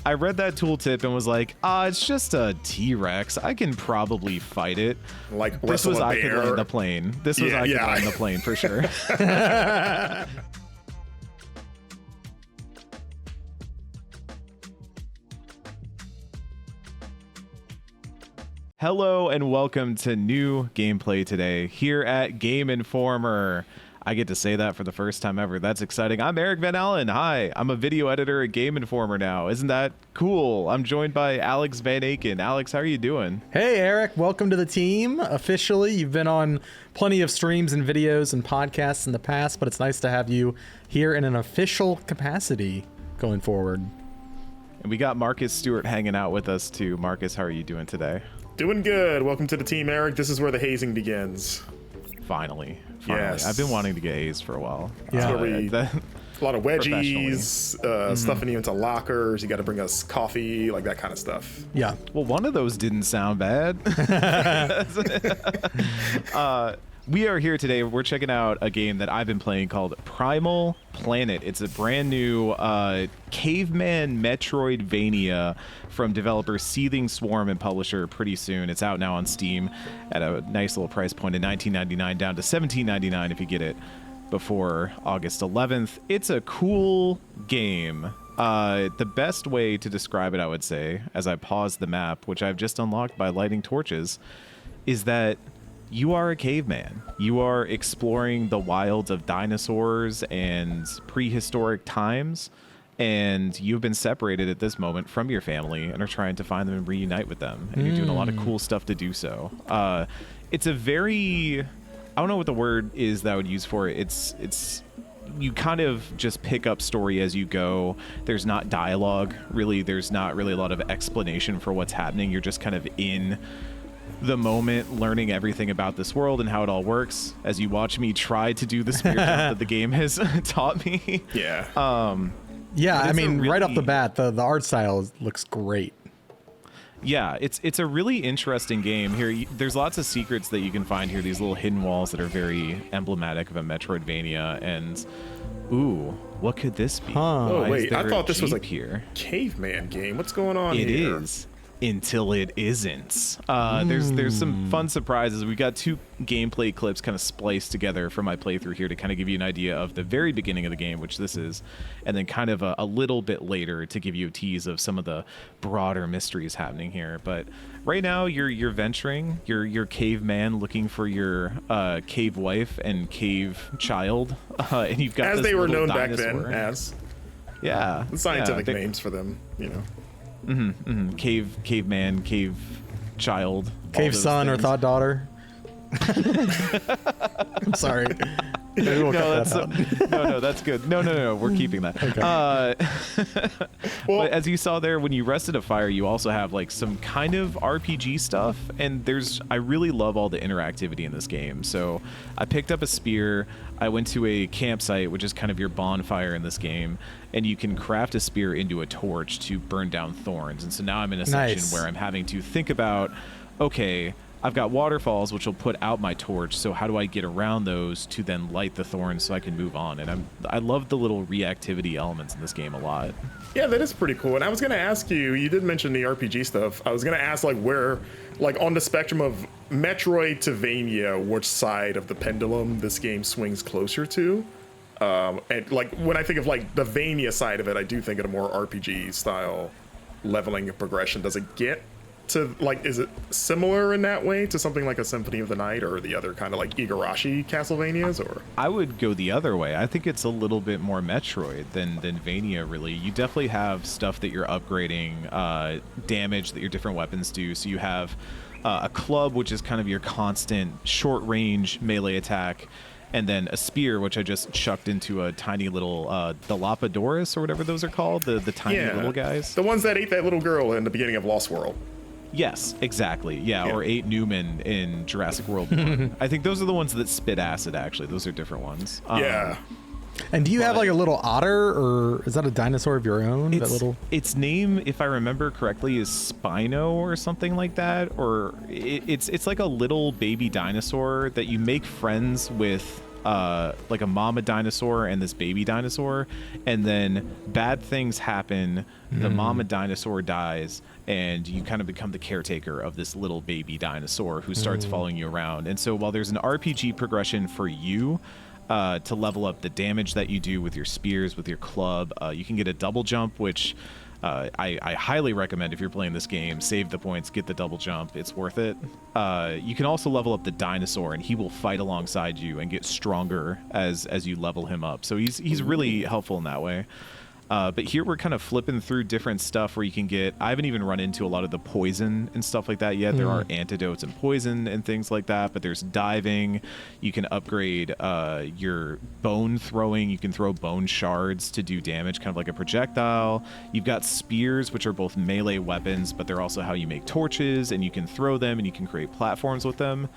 I read that tooltip and was like, it's just a T-Rex. I can probably fight it. Like this was I bear. could land the plane. This was I could land the plane for sure. Hello and welcome to new gameplay today here at Game Informer. I get to say that for the first time ever. That's exciting. I'm Eric Van Allen. Hi, I'm a video editor at Game Informer now. Isn't that cool? I'm joined by Alex Van Aken. Alex, how are you doing? Hey, Eric. Welcome to the team. Officially, you've been on plenty of streams and videos and podcasts in the past, but it's nice to have you here in an official capacity going forward. And we got Marcus Stewart hanging out with us too. Marcus, how are you doing today? Doing good. Welcome to the team, Eric. This is where the hazing begins. Finally. Yes. I've been wanting to get hazed for a while. Yeah. A lot of wedgies, stuffing you into lockers. You got to bring us coffee, like that kind of stuff. Yeah. Well, one of those didn't sound bad. We are here today. We're checking out a game that I've been playing called Primal Planet. It's a brand new Caveman Metroidvania from developer Seethingswarm and publisher Pretty Soon. It's out now on Steam at a nice little price point of $19.99 down to $17.99 if you get it before August 11th. It's a cool game. The best way to describe it, I would say, as I pause the map, which I've just unlocked by lighting torches, is that you are a caveman. You are exploring the wilds of dinosaurs and prehistoric times, and you've been separated at this moment from your family and are trying to find them and reunite with them. And you're doing a lot of cool stuff to do so. It's a very, I don't know what the word is that I would use for it. It's you kind of just pick up story as you go. There's not dialogue, really. There's not really a lot of explanation for what's happening. You're just kind of in the moment, learning everything about this world and how it all works as you watch me try to do the spear jump that the game has taught me. Yeah. Yeah, I mean, right off the bat, the art style looks great. Yeah, it's a really interesting game. Here, there's lots of secrets that you can find here, these little hidden walls that are very emblematic of a Metroidvania. And, ooh, what could this be? Oh, wait, I thought this was a here. caveman game. What's going on here? It is. Until it isn't. There's some fun surprises. We got two gameplay clips kind of spliced together from my playthrough here to kind of give you an idea of the very beginning of the game, which this is, and then kind of a little bit later to give you a tease of some of the broader mysteries happening here. But right now you're venturing, you're caveman looking for your cave wife and cave child, and you've got as this they were known dinosaur. back then as. Yeah, The scientific names for them, you know. Caveman, cave child, Cave son or thought daughter. I'm sorry. Maybe we'll cut that out. No, that's good. No, we're keeping that. Okay. But as you saw there, when you rested a fire, you also have like some kind of RPG stuff, and I really love all the interactivity in this game. So I picked up a spear. I went to a campsite, which is kind of your bonfire in this game, and you can craft a spear into a torch to burn down thorns. And so now I'm in a section where I'm having to think about, okay, I've got waterfalls, which will put out my torch, so how do I get around those to then light the thorns so I can move on? And I love the little reactivity elements in this game a lot. Yeah, that is pretty cool. And I was going to ask you did mention the RPG stuff. I was going to ask, like, where, like, on the spectrum of Metroidvania, which side of the pendulum this game swings closer to? And, like, when I think of, like, the Vania side of it, I do think of a more RPG-style leveling and progression. Does it get to, like, is it similar in that way to something like a Symphony of the Night or the other kind of like Igarashi Castlevanias? Or I would go the other way. I think it's a little bit more Metroid than Vania, really. You definitely have stuff that you're upgrading, damage that your different weapons do. So you have a club, which is kind of your constant short range melee attack, and then a spear, which I just chucked into a tiny little Dilophosaurus or whatever those are called, the tiny little guys. The ones that ate that little girl in the beginning of Lost World. Yes, exactly. Yeah, or ate Newman in Jurassic World 1. I think those are the ones that spit acid, actually. Those are different ones. Yeah. And do you have like a little otter, or is that a dinosaur of your own? Its name, if I remember correctly, is Spino or something like that. Or it's like a little baby dinosaur that you make friends with like a mama dinosaur and this baby dinosaur, and then bad things happen. The mama dinosaur dies, and you kind of become the caretaker of this little baby dinosaur who starts following you around. And so while there's an RPG progression for you to level up the damage that you do with your spears, with your club, you can get a double jump, which I highly recommend if you're playing this game. Save the points, get the double jump. It's worth it. You can also level up the dinosaur, and he will fight alongside you and get stronger as you level him up. So he's really helpful in that way. But here we're kind of flipping through different stuff where you can get, I haven't even run into a lot of the poison and stuff like that yet. There are antidotes and poison and things like that, but there's diving. You can upgrade your bone throwing. You can throw bone shards to do damage, kind of like a projectile. You've got spears, which are both melee weapons, but they're also how you make torches, and you can throw them and you can create platforms with them.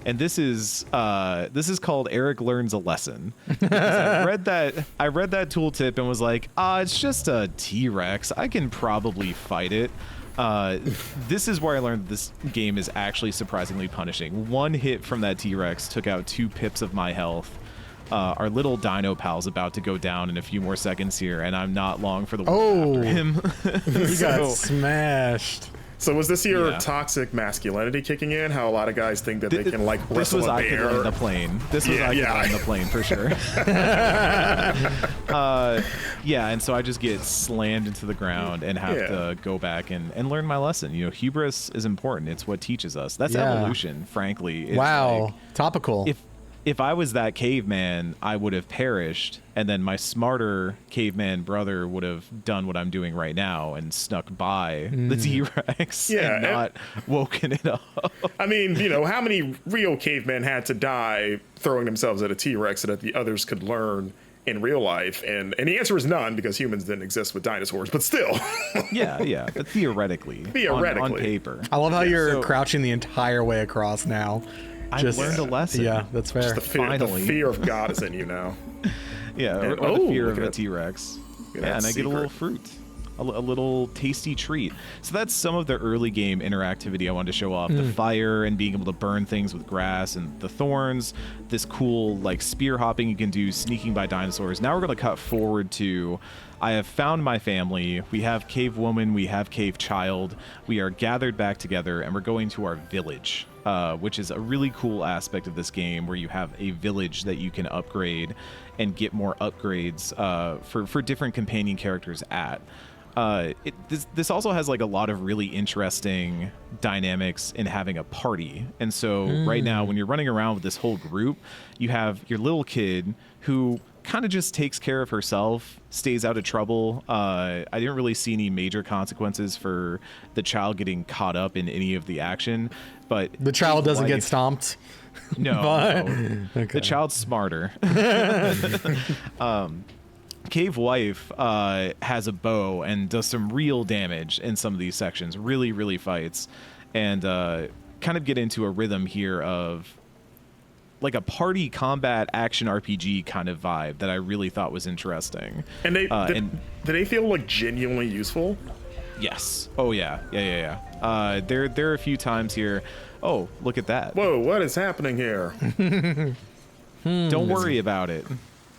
And this is called Eric Learns a Lesson. I read that tooltip and was like, it's just a T-Rex. I can probably fight it. This is where I learned this game is actually surprisingly punishing. One hit from that T-Rex took out 2 pips of my health. Our little dino pal's about to go down in a few more seconds here, and I'm not long for the one after him. He got smashed. So was this your toxic masculinity kicking in? How a lot of guys think that they can like wrestle a bear? This was I could land the plane. This was I could land the plane for sure. And so I just get slammed into the ground and have to go back and learn my lesson. You know, hubris is important. It's what teaches us. That's evolution, frankly. It's like, topical. If I was that caveman, I would have perished, and then my smarter caveman brother would have done what I'm doing right now and snuck by the T-Rex and not woken it up. I mean, you know, how many real cavemen had to die throwing themselves at a T-Rex so that the others could learn in real life? And the answer is none, because humans didn't exist with dinosaurs, but still. But theoretically. On paper. I love how you're crouching the entire way across now. I learned a lesson. Yeah, that's fair. Just the fear of God is in you now. Or the fear of a T-Rex. Yeah, and I get a little fruit. A little tasty treat. So that's some of the early game interactivity I wanted to show off. The fire and being able to burn things with grass, and the thorns. This cool like spear hopping you can do, sneaking by dinosaurs. Now we're going to cut forward to, I have found my family. We have cave woman, we have cave child. We are gathered back together, and we're going to our village, which is a really cool aspect of this game, where you have a village that you can upgrade and get more upgrades for different companion characters at. This also has like a lot of really interesting dynamics in having a party. And so right now, when you're running around with this whole group, you have your little kid who kind of just takes care of herself, stays out of trouble. I didn't really see any major consequences for the child getting caught up in any of the action, but the child doesn't get stomped. No, okay. The child's smarter. Cave Wife has a bow and does some real damage in some of these sections. Really fights, and kind of get into a rhythm here of like a party combat action RPG kind of vibe that I really thought was interesting. And did they feel like genuinely useful? Yes. Oh yeah. There are a few times here. Oh, look at that. Whoa, what is happening here? Don't worry about it.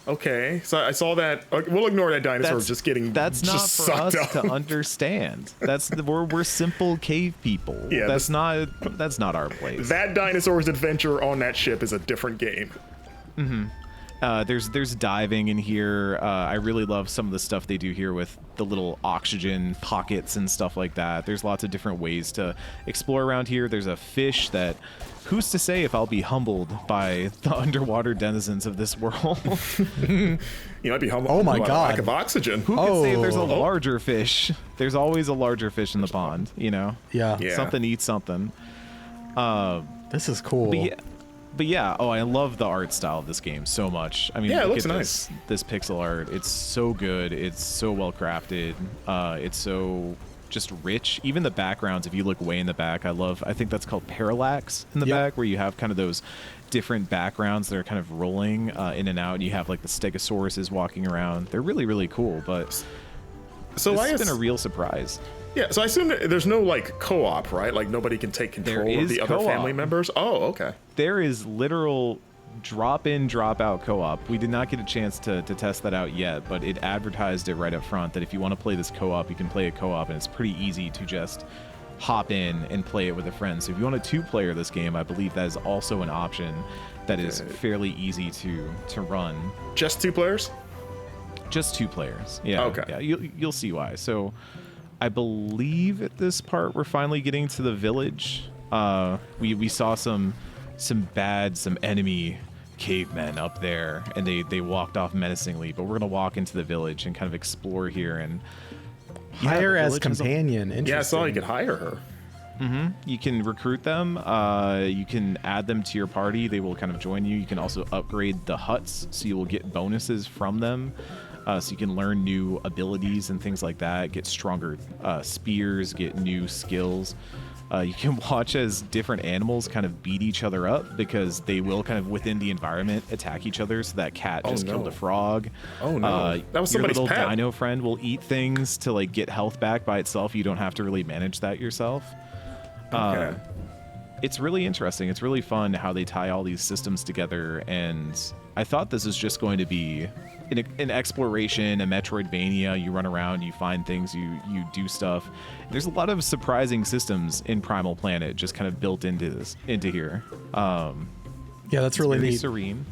Okay, so I saw that. We'll ignore that dinosaur just getting. That's not for us to understand. We're simple cave people. Yeah, that's not our place. That dinosaur's adventure on that ship is a different game. There's diving in here. I really love some of the stuff they do here with the little oxygen pockets and stuff like that. There's lots of different ways to explore around here. There's a fish that, who's to say if I'll be humbled by the underwater denizens of this world? You might be humbled by the lack of oxygen. Who can say if there's a larger fish? There's always a larger fish in the pond, you know? Yeah. Something eats something. This is cool. But yeah, I love the art style of this game so much. I mean, it look looks at nice. This pixel art. It's so good. It's so well crafted. It's so just rich. Even the backgrounds, if you look way in the back, I think that's called parallax in the back, where you have kind of those different backgrounds that are kind of rolling in and out. And you have like the stegosauruses walking around. They're really cool, but so it's been a real surprise. Yeah, so I assume that there's no like co-op, right? Like nobody can take control of the other family members. Oh, okay. There is literal drop in, drop out co-op. We did not get a chance to test that out yet, but it advertised it right up front that if you want to play this co-op, you can play it co-op, and it's pretty easy to just hop in and play it with a friend. So if you want a two-player this game, I believe that is also an option that is fairly easy to run. Just 2 players? Just 2 players. Yeah. Okay. Yeah, you'll see why. So I believe at this part we're finally getting to the village. We saw some enemy cavemen up there, and they walked off menacingly, but we're gonna walk into the village and kind of explore here and hire as companion. Interesting. Yeah, I saw you could hire her. You can recruit them. You can add them to your party. They will kind of join you. You can also upgrade the huts, so you will get bonuses from them. So you can learn new abilities and things like that. Get stronger spears. Get new skills. You can watch as different animals kind of beat each other up, because they will kind of within the environment attack each other. So that cat just killed a frog. Oh no, that was somebody's your little pet. dino friend will eat things to like get health back by itself. You don't have to really manage that yourself. Okay. It's really interesting. It's really fun how they tie all these systems together, and I thought this is just going to be an exploration, a Metroidvania. You run around, you find things, you do stuff. There's a lot of surprising systems in Primal Planet just kind of built into here. Yeah, that's really very neat. serene.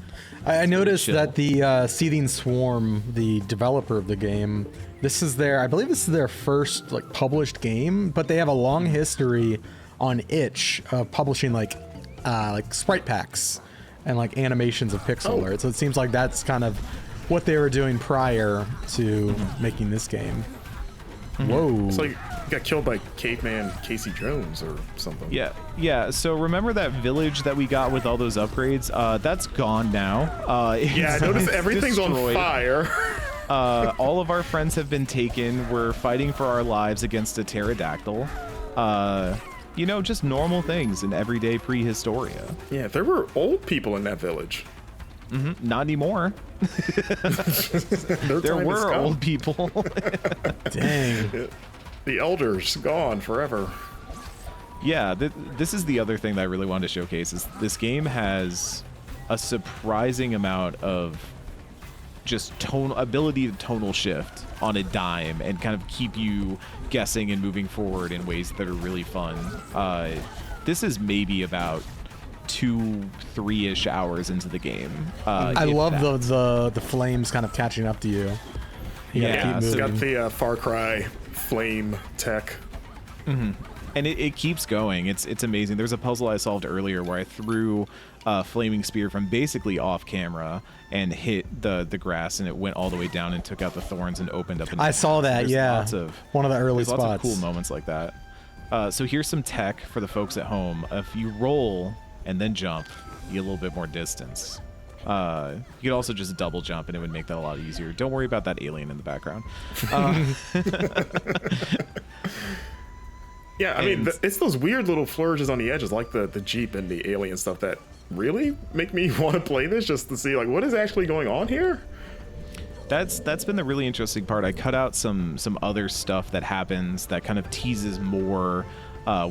I noticed chill. that the Seethingswarm, the developer of the game, I believe this is their first like published game, but they have a long history on itch of publishing like sprite packs and like animations of pixel art. So it seems like that's kind of what they were doing prior to making this game. Whoa. It's like you got killed by Caveman Casey Jones or something. Yeah. So remember that village that we got with all those upgrades? That's gone now. Yeah, I noticed everything's on destroyed. fire. All of our friends have been taken. We're fighting for our lives against a pterodactyl. Just normal things in everyday prehistoria. Yeah, there were old people in that village. Not anymore. There were old people. Dang. The elders gone forever. Yeah, this is the other thing that I really wanted to showcase is this game has a surprising amount of just ability to tonal shift on a dime and kind of keep you guessing and moving forward in ways that are really fun. This is maybe about 2-3-ish hours into the game. I love the flames kind of catching up to you. You gotta keep It's got moving. the Far Cry flame tech. And it keeps going. It's amazing. There's a puzzle I solved earlier where I threw a flaming spear from basically off camera and hit the grass, and it went all the way down and took out the thorns and opened up. I saw that. There's Yeah, lots of, one of the early there's lots spots. of cool moments like that. So here's some tech for the folks at home. If you roll and then jump, you get a little bit more distance. You could also just double jump, and it would make that a lot easier. Don't worry about that alien in the background. Yeah, I mean, it's those weird little flourishes on the edges, like the Jeep and the alien stuff, that really make me want to play this just to see, like, what is actually going on here? That's been the really interesting part. I cut out some other stuff that happens that kind of teases more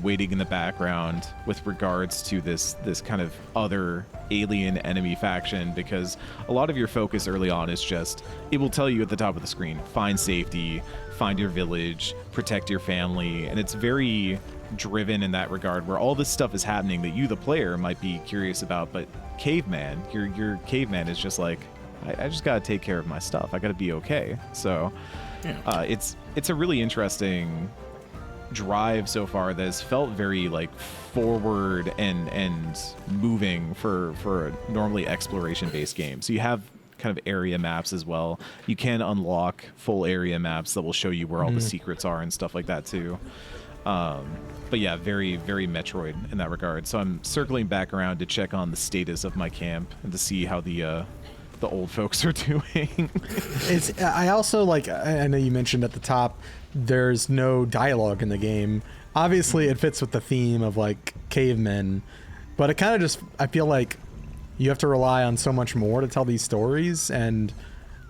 waiting in the background with regards to this kind of other alien enemy faction, because a lot of your focus early on is just, it will tell you at the top of the screen, find safety, find your village, protect your family, and it's very driven in that regard, where all this stuff is happening that you, the player, might be curious about, but Caveman, your Caveman is just like, I just gotta take care of my stuff. I gotta be okay. So it's a really interesting drive so far that has felt very like forward and moving for a normally exploration based game. So you have kind of area maps as well. You can unlock full area maps that will show you where all the secrets are and stuff like that too. But yeah, very, very Metroid in that regard. So I'm circling back around to check on the status of my camp and to see how the old folks are doing. I also like, I know you mentioned at the top, there's no dialogue in the game. Obviously it fits with the theme of like cavemen, but it kind of just, I feel like you have to rely on so much more to tell these stories, and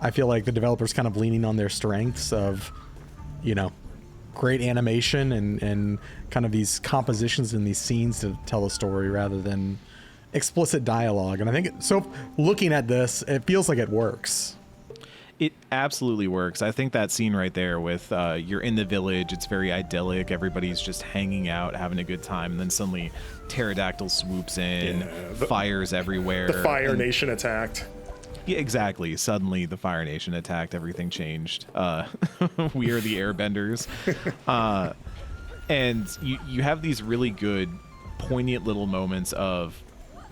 I feel like the developers kind of leaning on their strengths of, great animation and kind of these compositions and these scenes to tell a story rather than explicit dialogue, and I think so. Looking at this, it feels like it works. It absolutely works. I think that scene right there with you're in the village, it's very idyllic, everybody's just hanging out, having a good time, and then suddenly pterodactyl swoops in, fires everywhere. The Fire Nation attacked. Yeah, exactly. Suddenly the Fire Nation attacked, everything changed. We are the airbenders. And you have these really good, poignant little moments of,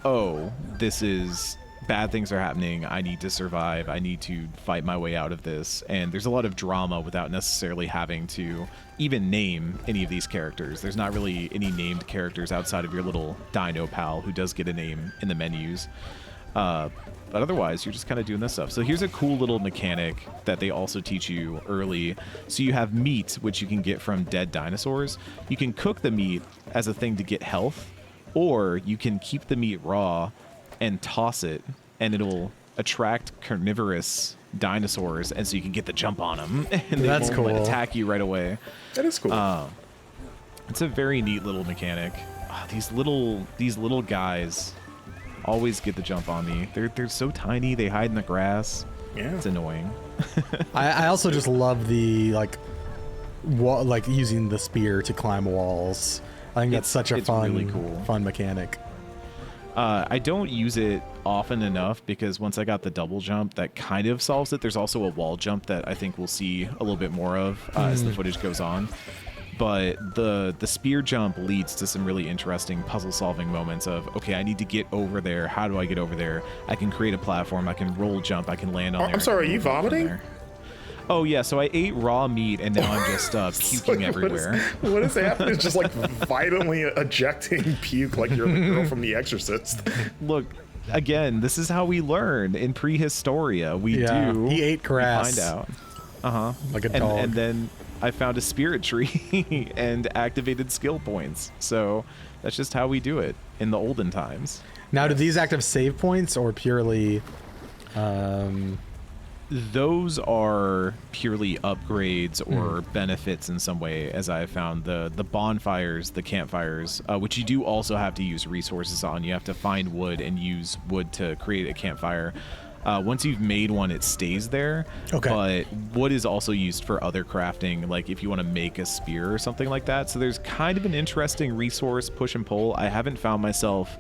oh, this is... bad things are happening. I need to survive. I need to fight my way out of this. And there's a lot of drama without necessarily having to even name any of these characters. There's not really any named characters outside of your little dino pal who does get a name in the menus. But otherwise, you're just kind of doing this stuff. So here's a cool little mechanic that they also teach you early. So you have meat, which you can get from dead dinosaurs. You can cook the meat as a thing to get health, or you can keep the meat raw and toss it, and it'll attract carnivorous dinosaurs, and so you can get the jump on them, and they That's won't cool. attack you right away. That is cool. It's a very neat little mechanic. These little guys always get the jump on me. They're so tiny. They hide in the grass. Yeah. It's annoying. I also just love the like using the spear to climb walls. I think that's such a it's fun, really cool. fun mechanic. I don't use it often enough because once I got the double jump, that kind of solves it. There's also a wall jump that I think we'll see a little bit more of as the footage goes on. But the spear jump leads to some really interesting puzzle solving moments of, okay, I need to get over there. How do I get over there? I can create a platform. I can roll jump. I can land on there. I'm sorry, are you vomiting? Oh, yeah, so I ate raw meat, and now I'm just puking everywhere. What is happening? It's just like violently ejecting puke like you're the girl from The Exorcist. Look, again, this is how we learn in Prehistoria. We do. He ate grass. We find out. Like a dog. And then I found a spirit tree and activated skill points. So that's just how we do it in the olden times. Now, do these act as save points or purely... Those are purely upgrades or benefits in some way, as I have found. The bonfires, the campfires, which you do also have to use resources on. You have to find wood and use wood to create a campfire. Once you've made one, it stays there. Okay. But wood is also used for other crafting, like if you want to make a spear or something like that. So there's kind of an interesting resource push and pull. I haven't found myself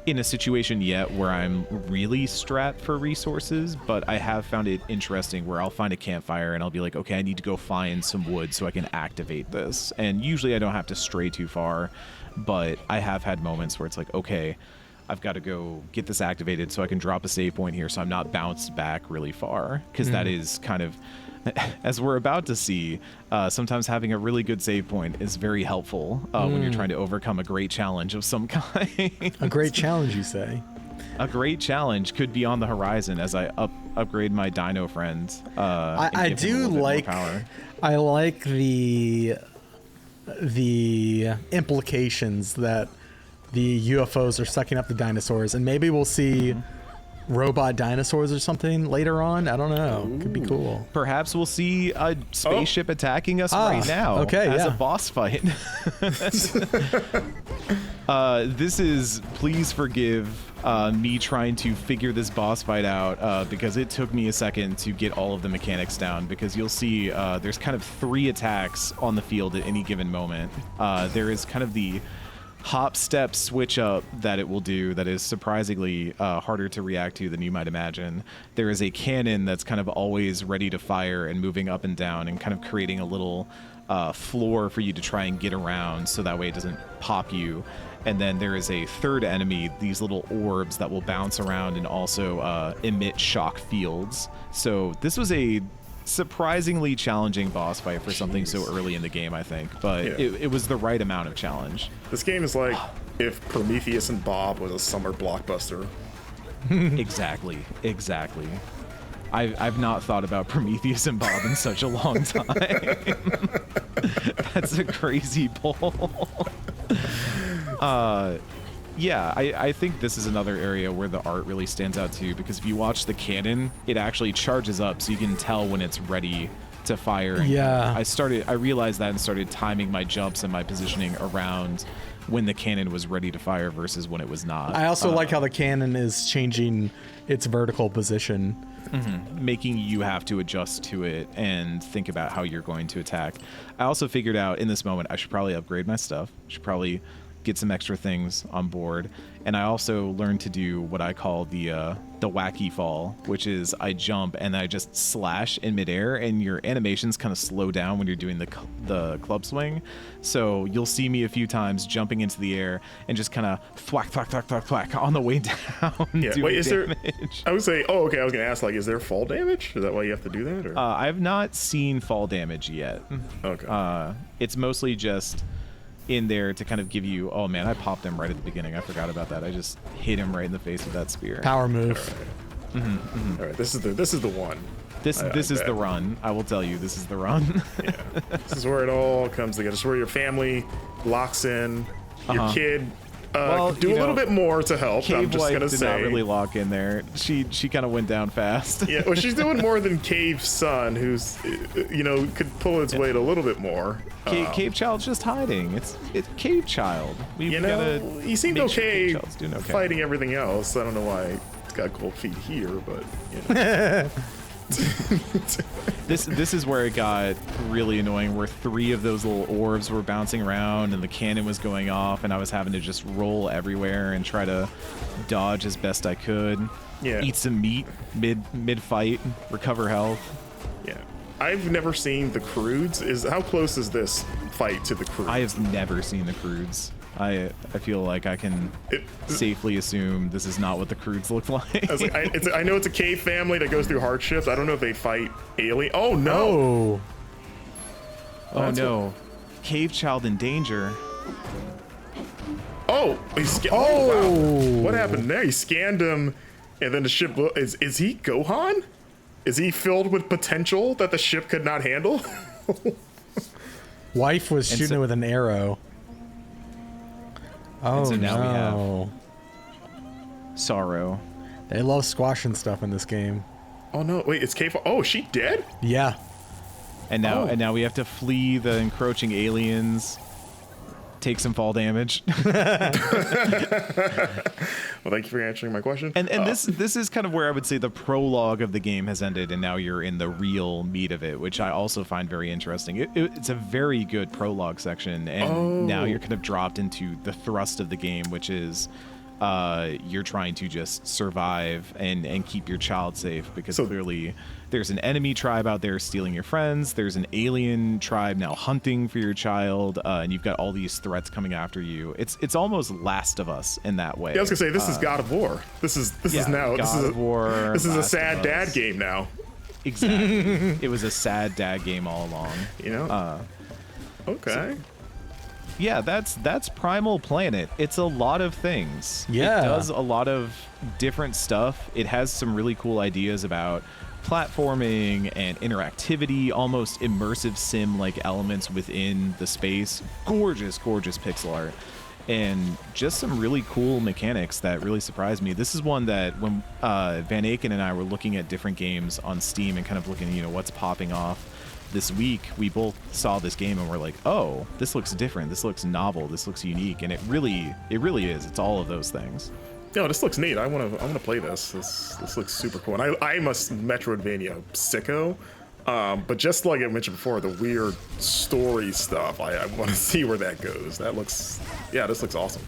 in a situation yet where I'm really strapped for resources, but I have found it interesting where I'll find a campfire and I'll be like, okay, I need to go find some wood so I can activate this. And usually I don't have to stray too far, but I have had moments where it's like, okay, I've got to go get this activated so I can drop a save point here so I'm not bounced back really far, because that is kind of, as we're about to see, sometimes having a really good save point is very helpful when you're trying to overcome a great challenge of some kind. A great challenge, you say? A great challenge could be on the horizon as I upgrade my dino friend. I do like power. I like the implications that the UFOs are sucking up the dinosaurs, and maybe we'll see robot dinosaurs or something later on. I don't know. Ooh. Could be cool. Perhaps we'll see a spaceship attacking us right now as a boss fight. This is, please forgive me trying to figure this boss fight out because it took me a second to get all of the mechanics down, because you'll see there's kind of 3 attacks on the field at any given moment. There is kind of the hop step switch up that it will do that is surprisingly harder to react to than you might imagine. There is a cannon that's kind of always ready to fire and moving up and down and kind of creating a little floor for you to try and get around so that way it doesn't pop you. And then there is a third enemy, these little orbs that will bounce around and also emit shock fields. So this was a surprisingly challenging boss fight for something so early in the game, I think, but it was the right amount of challenge. This game is like if Prometheus and Bob was a summer blockbuster. Exactly. I've not thought about Prometheus and Bob in such a long time. That's a crazy pull. Yeah, I think this is another area where the art really stands out too, because if you watch the cannon, it actually charges up so you can tell when it's ready to fire. Yeah. I realized that and started timing my jumps and my positioning around when the cannon was ready to fire versus when it was not. I also like how the cannon is changing its vertical position. Making you have to adjust to it and think about how you're going to attack. I also figured out in this moment I should probably upgrade my stuff. Should probably get some extra things on board. And I also learned to do what I call the wacky fall, which is I jump and I just slash in midair, and your animations kind of slow down when you're doing the club swing. So you'll see me a few times jumping into the air and just kind of thwack, thwack, thwack, thwack, thwack on the way down. Yeah. Wait, is damage. there? I would say. Oh, okay. I was gonna ask, like, is there fall damage? Is that why you have to do that? Or? I've not seen fall damage yet. Okay. It's mostly just in there to kind of give you, oh man, I popped him right at the beginning. I forgot about that. I just hit him right in the face with that spear. Power move. All right. This is the one. This is the run. I will tell you, this is the run. Yeah. This is where it all comes together. This is where your family locks in. Your kid do a little bit more to help. I'm Cave just Wife gonna did say. not really lock in there. She kind of went down fast. Yeah, well, she's doing more than Cave's son, who's, could pull its weight a little bit more. Cave Child's just hiding. It's Cave Child. We gotta he seemed make sure okay Cave Child's doing okay. fighting everything else. I don't know why it's got cold feet here, but This is where it got really annoying, where 3 of those little orbs were bouncing around and the cannon was going off, and I was having to just roll everywhere and try to dodge as best I could. Yeah. Eat some meat mid fight, recover health. yeah. I've never seen the Crudes. How close is this fight to the Crudes? I have never seen the Crudes. I feel like I can safely assume this is not what the Crudes look like. I was like, I know it's a cave family that goes through hardships. I don't know if they fight alien. Oh no! Oh no. Cave Child in danger. Oh, wow. What happened there? He scanned him, and then the ship. Is he Gohan? Is he filled with potential that the ship could not handle? Wife was And shooting so- it with an arrow. Oh so now we have- no. Sorrow. They love squashing stuff in this game. Oh no! Wait, it's K4. Oh, is she dead? Yeah. And now we have to flee the encroaching aliens. Take some fall damage. Well, thank you for answering my question. And this is kind of where I would say the prologue of the game has ended, and now you're in the real meat of it, which I also find very interesting. It's a very good prologue section, and now you're kind of dropped into the thrust of the game, which is you're trying to just survive and keep your child safe, because clearly there's an enemy tribe out there stealing your friends. There's an alien tribe now hunting for your child, and you've got all these threats coming after you. It's almost Last of Us in that way. Yeah, I was gonna say this is God of War. This is now God of War. This is a Last sad of dad Us. game now. Exactly. It was a sad dad game all along. Okay. Yeah, that's Primal Planet. It's a lot of things. Yeah. It does a lot of different stuff. It has some really cool ideas about platforming and interactivity, almost immersive sim-like elements within the space. Gorgeous, gorgeous pixel art. And just some really cool mechanics that really surprised me. This is one that when Van Aken and I were looking at different games on Steam and kind of looking, what's popping off this week, we both saw this game and we're like, oh, this looks different. This looks novel. This looks unique. And it really is. It's all of those things. Yo, this looks neat. I wanna play this. This looks super cool. And I'm a Metroidvania sicko. But just like I mentioned before, the weird story stuff, I want to see where that goes. This looks awesome.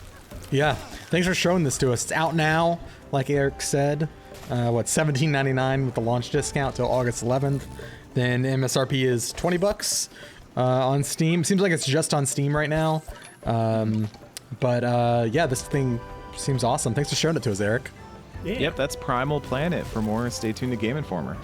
Yeah. Thanks for showing this to us. It's out now, like Eric said. $17.99 with the launch discount till August 11th. Then MSRP is $20 on Steam. Seems like it's just on Steam right now. Yeah, this thing seems awesome. Thanks for showing it to us, Eric. Yeah. Yep, that's Primal Planet. For more, stay tuned to Game Informer.